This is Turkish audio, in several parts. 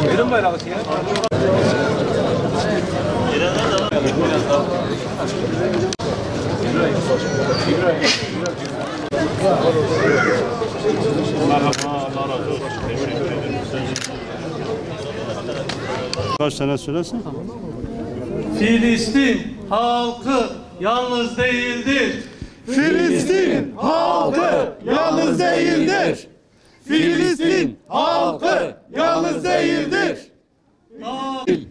Buyurun bayrağı ya. Kaç tane söylesin? Filistin halkı yalnız değildir. Filistin halkı yalnız değildir. Filistin halkı yalnız değildir.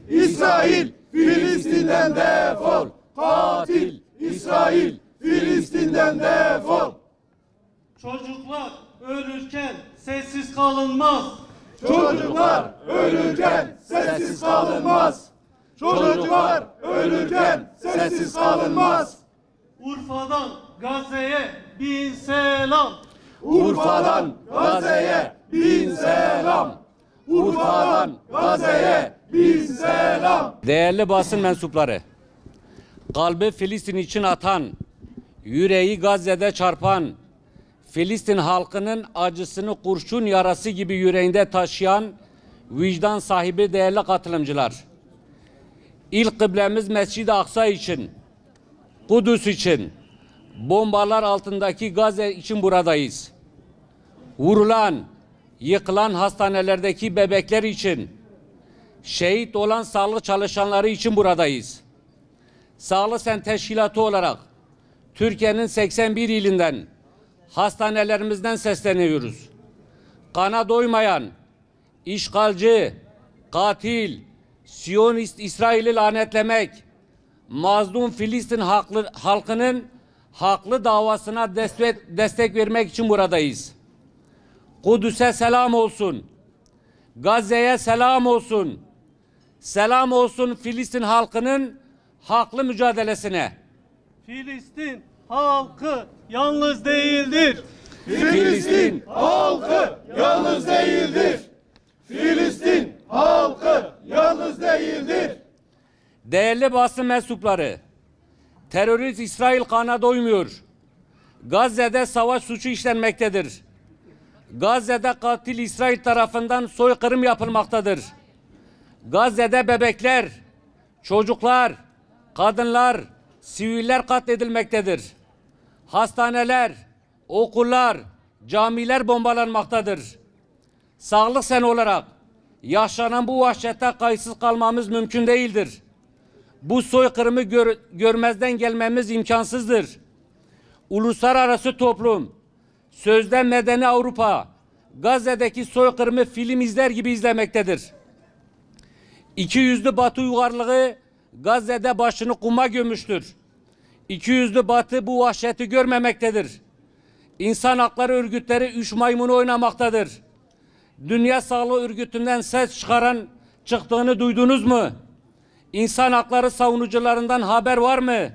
İsrail Filistin'den defol. Katil İsrail Filistin'den defol. Çocuklar ölürken sessiz kalınmaz. Çocuklar ölürken sessiz kalınmaz. Çocuklar ölürken sessiz kalınmaz. Urfa'dan Gazze'ye bin selam. Urfa'dan Gazze'ye bin selam. Urfa'dan Gazze'ye bin selam. Değerli basın mensupları, kalbi Filistin için atan, yüreği Gazze'de çarpan, Filistin halkının acısını kurşun yarası gibi yüreğinde taşıyan vicdan sahibi değerli katılımcılar. İlk kıblemiz Mescid-i Aksa için, Kudüs için, bombalar altındaki Gazze için buradayız. Vurulan, yıkılan hastanelerdeki bebekler için, şehit olan sağlık çalışanları için buradayız. Sağlık Sen Teşkilatı olarak Türkiye'nin 81 ilinden, hastanelerimizden sesleniyoruz. Kana doymayan, işgalci, katil, Siyonist İsrail'i lanetlemek, mazlum Filistin halkının haklı davasına destek vermek için buradayız. Kudüs'e selam olsun. Gazze'ye selam olsun. Selam olsun Filistin halkının haklı mücadelesine. Filistin halkı yalnız değildir. Filistin halkı yalnız değildir. Filistin halkı yalnız değildir. Değerli basın mensupları, terörist İsrail kana doymuyor. Gazze'de savaş suçu işlenmektedir. Gazze'de katil İsrail tarafından soykırım yapılmaktadır. Gazze'de bebekler, çocuklar, kadınlar, siviller katledilmektedir. Hastaneler, okullar, camiler bombalanmaktadır. Sağlık Sen olarak yaşanan bu vahşete kayıtsız kalmamız mümkün değildir. Bu soykırımı görmezden gelmemiz imkansızdır. Uluslararası toplum, sözde medeni Avrupa, Gazze'deki soykırımı film izler gibi izlemektedir. İkiyüzlü Batı uygarlığı Gazze'de başını kuma gömmüştür. İkiyüzlü Batı bu vahşeti görmemektedir. İnsan hakları örgütleri üç maymunu oynamaktadır. Dünya Sağlığı Örgütü'nden ses çıktığını duydunuz mu? İnsan hakları savunucularından haber var mı?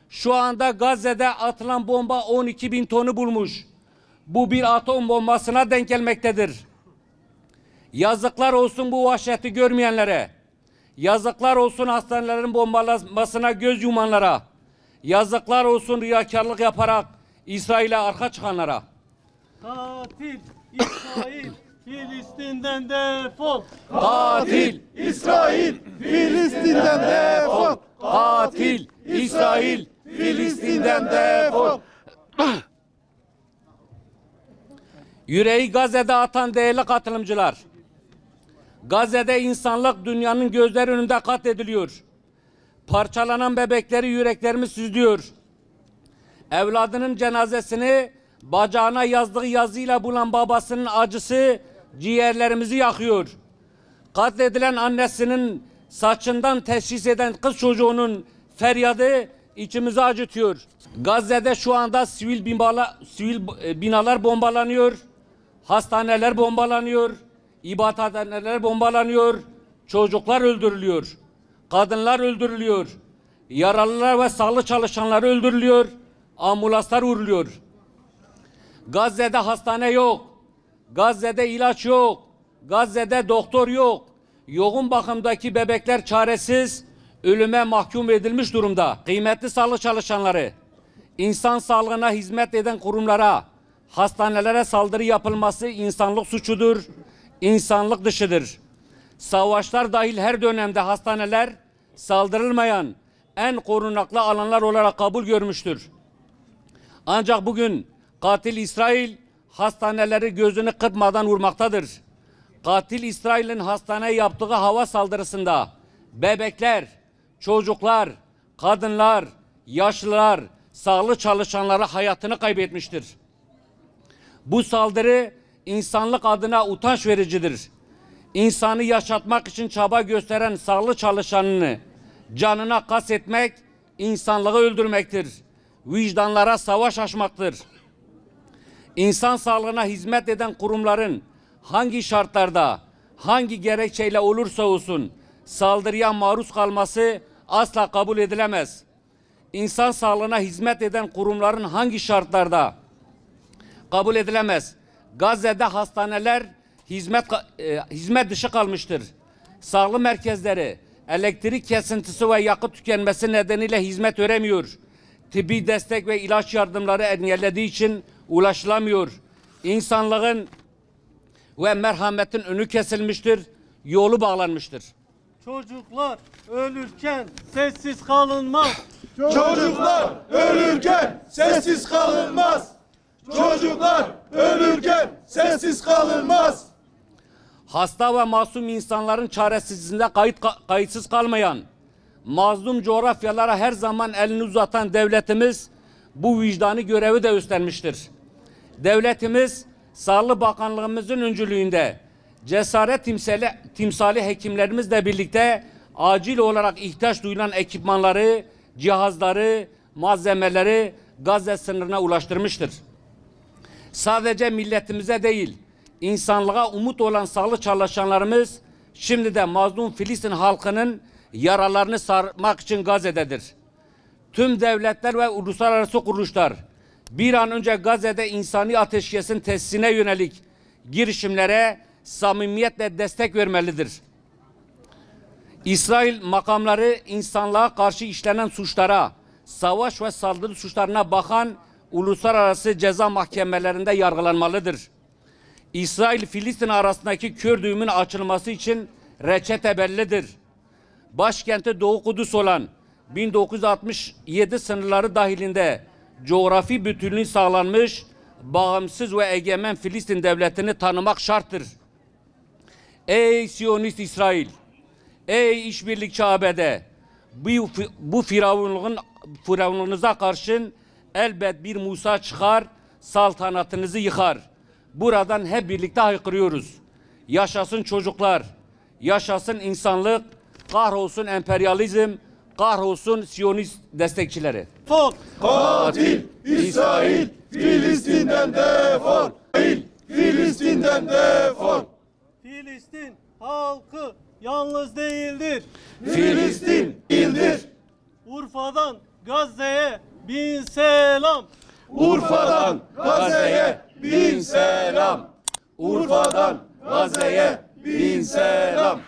Şu anda Gazze'de atılan bomba 12.000 tonu bulmuş. Bu bir atom bombasına denk gelmektedir. Yazıklar olsun bu vahşeti görmeyenlere. Yazıklar olsun hastanelerin bombalanmasına göz yumanlara. Yazıklar olsun riyakarlık yaparak İsrail'e arka çıkanlara. Katil İsrail Filistin'den defol. Katil İsrail Filistin'den defol. Katil İsrail Filistin'den defol. Yüreği Gazze'de atan değerli katılımcılar. Gazze'de insanlık dünyanın gözleri önünde katlediliyor. Parçalanan bebekleri yüreklerimiz süzüyor. Evladının cenazesini bacağına yazdığı yazıyla bulan babasının acısı ciğerlerimizi yakıyor. Katledilen annesinin saçından teşhis eden kız çocuğunun feryadı içimizi acıtıyor. Gazze'de şu anda sivil binalar bombalanıyor. Hastaneler bombalanıyor. İbadethaneler bombalanıyor. Çocuklar öldürülüyor. Kadınlar öldürülüyor. Yaralılar ve sağlık çalışanları öldürülüyor. Ambulanslar vuruluyor. Gazze'de hastane yok. Gazze'de ilaç yok. Gazze'de doktor yok. Yoğun bakımdaki bebekler çaresiz, ölüme mahkum edilmiş durumda. Kıymetli sağlık çalışanları, insan sağlığına hizmet eden kurumlara, hastanelere saldırı yapılması insanlık suçudur. insanlık dışıdır. Savaşlar dahil her dönemde hastaneler saldırılmayan en korunaklı alanlar olarak kabul görmüştür. Ancak bugün katil İsrail hastaneleri gözünü kırpmadan vurmaktadır. Katil İsrail'in hastaneye yaptığı hava saldırısında bebekler, çocuklar, kadınlar, yaşlılar, sağlık çalışanları hayatını kaybetmiştir. Bu saldırı insanlık adına utanç vericidir. İnsanı yaşatmak için çaba gösteren sağlık çalışanını canına kastetmek, insanlığı öldürmektir. Vicdanlara savaş açmaktır. İnsan sağlığına hizmet eden kurumların hangi şartlarda, hangi gerekçeyle olursa olsun saldırıya maruz kalması asla kabul edilemez. İnsan sağlığına hizmet eden kurumların hangi şartlarda kabul edilemez. Gazze'de hastaneler hizmet dışı kalmıştır. Sağlık merkezleri elektrik kesintisi ve yakıt tükenmesi nedeniyle hizmet veremiyor. Tıbbi destek ve ilaç yardımları engellediği için ulaşılamıyor. İnsanlığın ve merhametin önü kesilmiştir, yolu bağlanmıştır. Çocuklar ölürken sessiz kalınmaz. Çocuklar ölürken sessiz kalınmaz. Çocuklar ölürken sessiz kalınmaz. Hasta ve masum insanların çaresizliğinde kayıtsız kalmayan, mazlum coğrafyalara her zaman elini uzatan devletimiz bu vicdani görevi de üstlenmiştir. Devletimiz Sağlık Bakanlığımızın öncülüğünde cesaret timsali hekimlerimizle birlikte acil olarak ihtiyaç duyulan ekipmanları, cihazları, malzemeleri Gazze sınırına ulaştırmıştır. Sadece milletimize değil, insanlığa umut olan sağlık çalışanlarımız şimdi de mazlum Filistin halkının yaralarını sarmak için Gazze'dedir. Tüm devletler ve uluslararası kuruluşlar bir an önce Gazze'de insani ateşkesin tesisine yönelik girişimlere samimiyetle destek vermelidir. İsrail makamları insanlığa karşı işlenen suçlara, savaş ve saldırı suçlarına bakan uluslararası ceza mahkemelerinde yargılanmalıdır. İsrail-Filistin arasındaki kör düğümün açılması için reçete bellidir. Başkenti Doğu Kudüs olan 1967 sınırları dahilinde coğrafi bütünlüğü sağlanmış, bağımsız ve egemen Filistin devletini tanımak şarttır. Ey Siyonist İsrail, ey işbirlikçi ABD, bu firavunluğunuza karşın elbet bir Musa çıkar, saltanatınızı yıkar. Buradan hep birlikte haykırıyoruz. Yaşasın çocuklar, yaşasın insanlık, kahrolsun emperyalizm, kahrolsun Siyonist destekçileri. Defol! Katil İsrail Filistin'den defol. Filistin'den defol. Filistin halkı yalnız değildir. Filistin değildir. Urfa'dan Gazze'ye bin selam. Urfa'dan Gazze'ye bin selam. Urfa'dan Gazze'ye bin selam.